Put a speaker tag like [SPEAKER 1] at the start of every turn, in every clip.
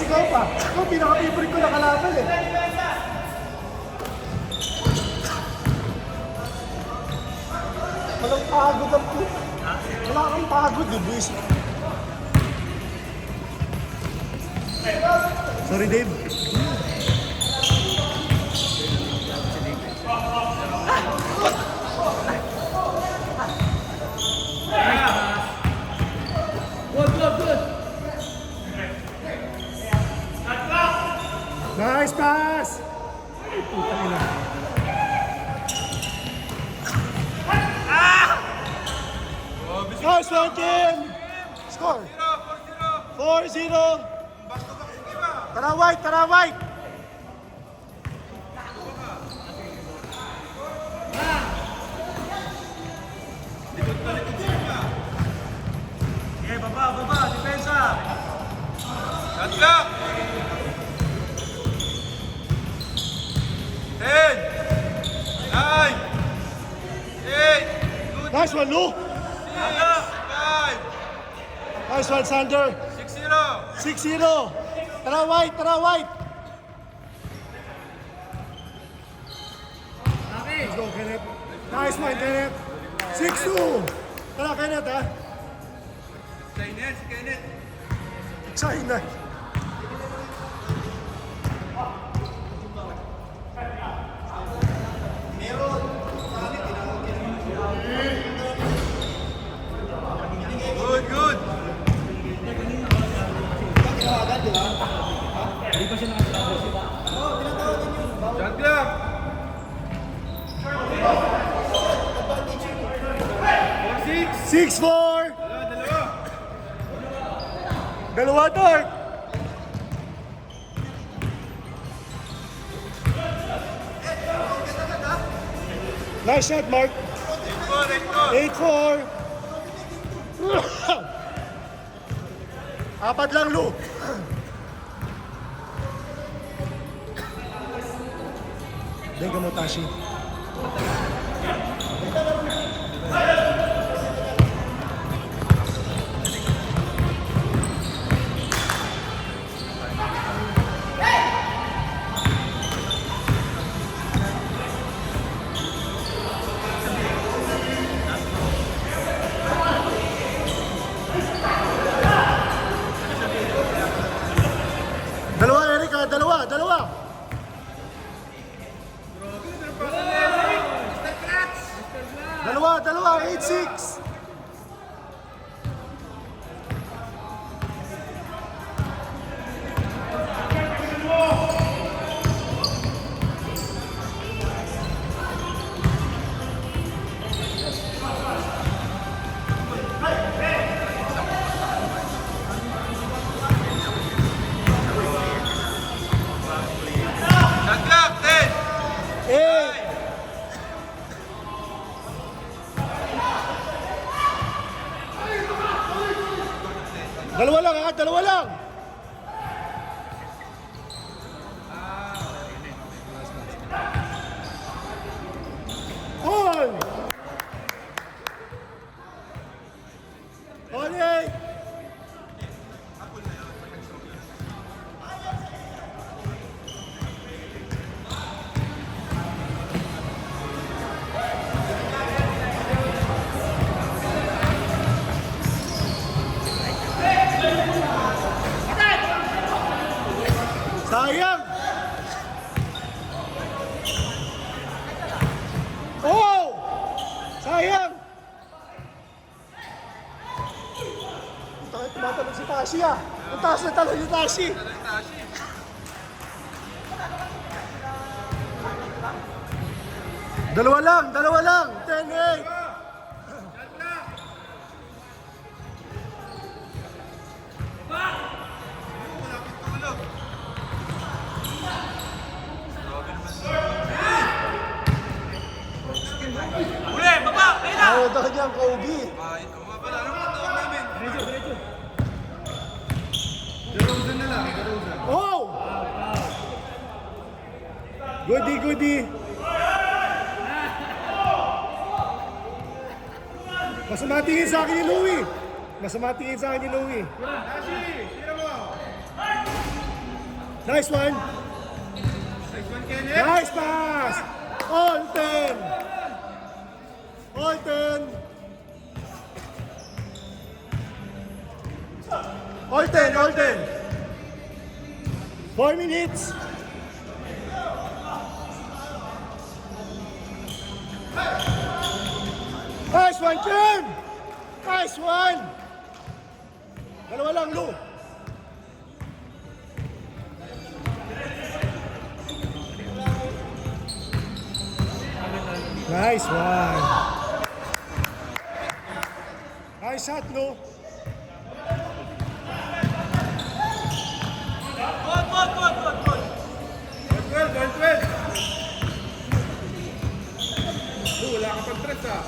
[SPEAKER 1] ikaw pa. Ikaw, pinaka-favorite ko na kalaban eh. Walang pagod ang po. Wala kang pagod, di buwis. Sorry, Dave. Nice pass! Ay, putang ina. Nice one, Kim! Score! 4-0! Tara, White! Tara, White!
[SPEAKER 2] Okay, baba, depensa!
[SPEAKER 3] Shot clock! 10, 9, 8,
[SPEAKER 1] Nice one, Lou!
[SPEAKER 3] 5,
[SPEAKER 1] Nice one, Sander!
[SPEAKER 3] 6-0.
[SPEAKER 1] 6-0! Tara, White! Tara, White! Let's go, Kenneth. Nice one, Kenneth. 6-2! Tara, Kenneth, ha?
[SPEAKER 3] Kenneth, si Kenneth.
[SPEAKER 1] China.
[SPEAKER 3] Good, good. Shot clock.
[SPEAKER 1] 6-4! Dalawa, Dark! Nice shot, Mark. 8-4! Apat lang, Lou. Dega mo, Tashi. Dalawa, Erika. Dalawa. Dalawa. 8-6.
[SPEAKER 3] Shot clock. 10.
[SPEAKER 1] 8. Dalawa lang, ha? Dalawa lang. All. Oley. Sayang! Oh! Sayang! Tumatalong si Tashi, ah. Ang taas na talong ni Tashi. Dalawa lang. 10-8.
[SPEAKER 3] Uli, baba. Ayun na.
[SPEAKER 1] Ayaw daw niyang Kobe.
[SPEAKER 3] Ay, ito nga pala. Ano ang tawag namin? DeRozan na lang. DeRozan.
[SPEAKER 1] Oh! Goody. Masama tingin sa akin ni Louie.
[SPEAKER 3] Tashi, tira mo.
[SPEAKER 1] Nice one.
[SPEAKER 3] Nice one, Kenneth.
[SPEAKER 1] Nice pass. All 10. All 10. All 10, all 10. 4 minutes. Nice one, Kim! Nice one! Dalawa lang, Lou. Nice one. Nice shot, Lou.
[SPEAKER 2] Good.
[SPEAKER 3] 12, 12. Wala ka pang tres ah.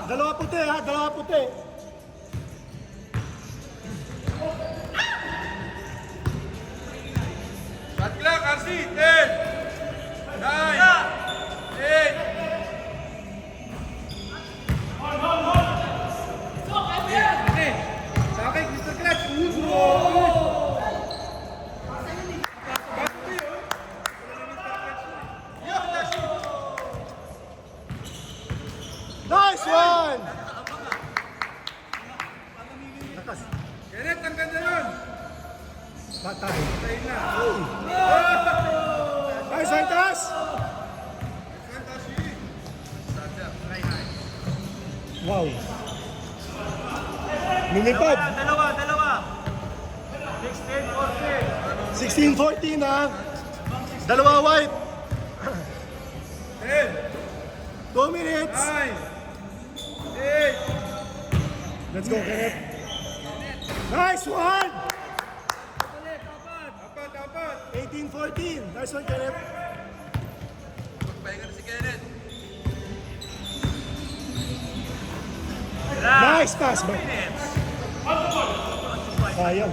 [SPEAKER 1] Dalawa puti ha, dalawa puti.
[SPEAKER 3] Shot clock, RC. 10, 9, 8. Sakay, Mr. Clutch.
[SPEAKER 1] Nice one! Lakas.
[SPEAKER 3] Kenneth, ang ganda nun.
[SPEAKER 1] Patay.
[SPEAKER 3] Tayo na.
[SPEAKER 1] Nice one, taas.
[SPEAKER 3] Fantasy.
[SPEAKER 1] Wow. Lumipad.
[SPEAKER 2] Dalawa. 16, 14.
[SPEAKER 1] 16-14 ha. Dalawa white.
[SPEAKER 3] 10,
[SPEAKER 1] 2 minutes.
[SPEAKER 3] 9, 8.
[SPEAKER 1] Let's go, Kenneth. Nice one!
[SPEAKER 3] Apat.
[SPEAKER 1] 18-14. Nice one, Kenneth.
[SPEAKER 3] Pahinga na si Kenneth.
[SPEAKER 1] Nice pass ba? Sayang.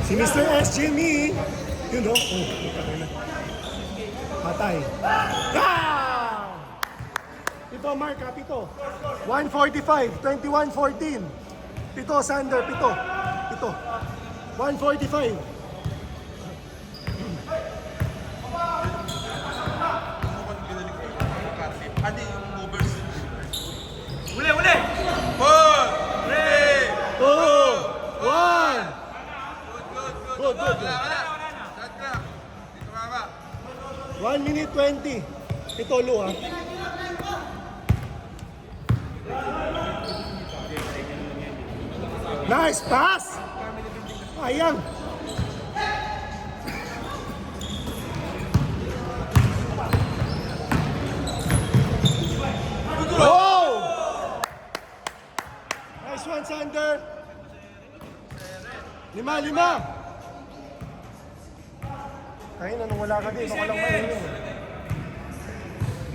[SPEAKER 1] Si Mr. S. Jimmy. Yun o. Patay. Ah! Pito, Mark ha, pito. 145, 21-14. Pito, Sander, pito. 145.
[SPEAKER 3] Ano yung movers?
[SPEAKER 2] Uli!
[SPEAKER 3] 4, 3.
[SPEAKER 1] 2, 1. Good.
[SPEAKER 3] Wala ka na. Shot clock. Dito ka ba?
[SPEAKER 1] 1 minute 20. Pito, Lu ha. Nice pass! Ayang! Oh! Nice one, Sander! 5. Ay, nung wala ka din, baka lang mainit.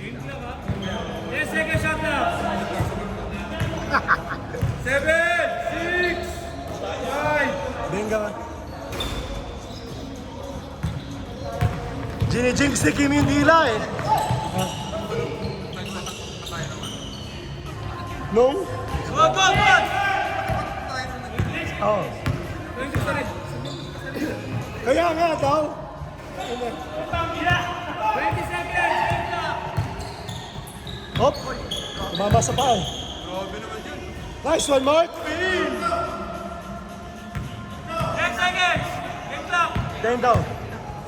[SPEAKER 2] 10 seconds shot na.
[SPEAKER 3] 7, 6, 5.
[SPEAKER 1] Benga. Ginijinx ni Kim yung dila eh. Nung?
[SPEAKER 2] Good.
[SPEAKER 1] Oo. Kaya nga daw.
[SPEAKER 2] 20 seconds.
[SPEAKER 1] Hop. Tumama sa paa.
[SPEAKER 3] Grabe naman yun.
[SPEAKER 1] Nice one, Mark.
[SPEAKER 2] 10 seconds. Game clock.
[SPEAKER 1] 10 down.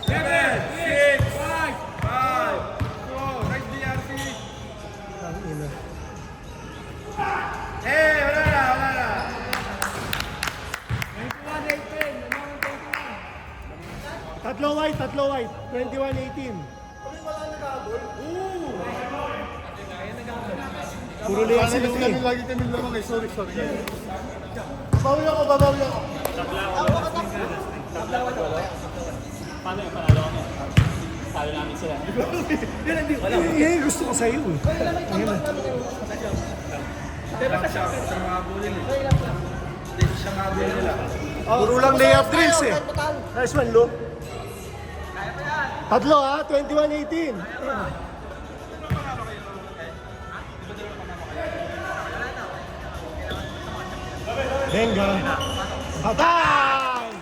[SPEAKER 3] 7, 6, 5, 4. Nice DRC.
[SPEAKER 1] Ang ina.
[SPEAKER 3] Wala na.
[SPEAKER 2] 21-18.
[SPEAKER 1] Tatlo white. 21-18. Puro liyak si Louie.
[SPEAKER 3] Lagi kami lamang eh. Sorry.
[SPEAKER 1] Babawi ako.
[SPEAKER 4] Paano yung panalo kami? Talo namin sila.
[SPEAKER 1] Eh, gusto ko sa'yo eh. Ayun na.
[SPEAKER 3] Siya mabulin eh. Hindi siya mabulin nila.
[SPEAKER 1] Puro lang layup drills eh. Nice one, Lu. Tatlo ha, 21-18. Benga. Patay!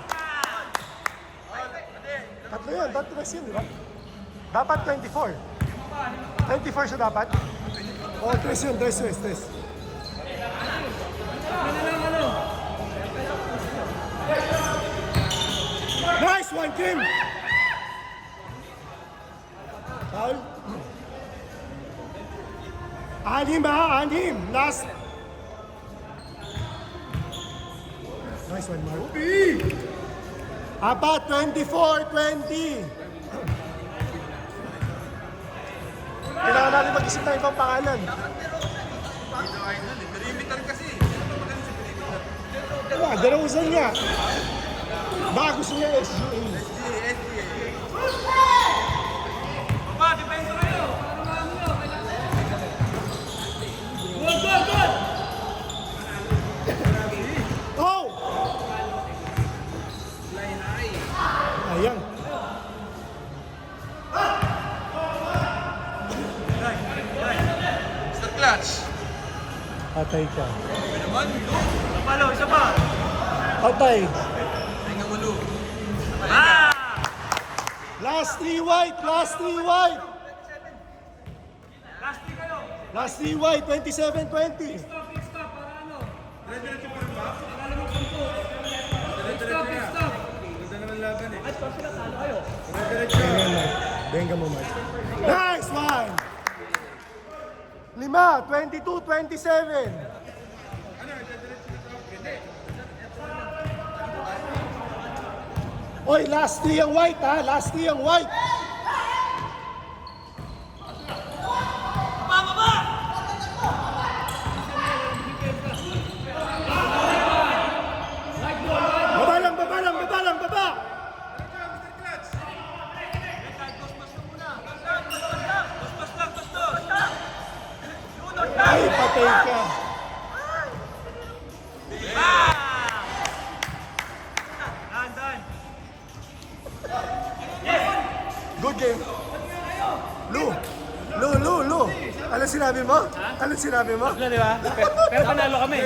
[SPEAKER 1] Tatlo yun, tatlo yun, di ba? Dapat 24. 24 siya dapat? Oo, 3 yun, 3. Nice one, Kim! Foul. Anim. Last. Nice one, Mark. Apat, 24-20. Kailangan natin mag-isip ng ibang pangalan.
[SPEAKER 3] Perimeter kasi.
[SPEAKER 1] Diba, DeRozan niya. Baka gusto niya SGA.
[SPEAKER 2] Papa, depensa kayo. Good.
[SPEAKER 1] Oh! Ayan.
[SPEAKER 3] Mr. Clutch.
[SPEAKER 1] Patay ka.
[SPEAKER 2] Palo, isa pa.
[SPEAKER 1] Patay.
[SPEAKER 3] Tingnan mo, Lu.
[SPEAKER 1] Last 3 white.
[SPEAKER 2] Last three kayo.
[SPEAKER 1] Last 3 white, 27-20. Benga mo, Mike. Nice one! 5, 22-27. Oy, last 3 ang white ha, last 3 ang white. Baba! Ay, patay ka.
[SPEAKER 2] Done.
[SPEAKER 1] Good game. Lu. Ano sinabi mo? Ano sinabi mo?
[SPEAKER 4] Di ba? Pero panalo kami.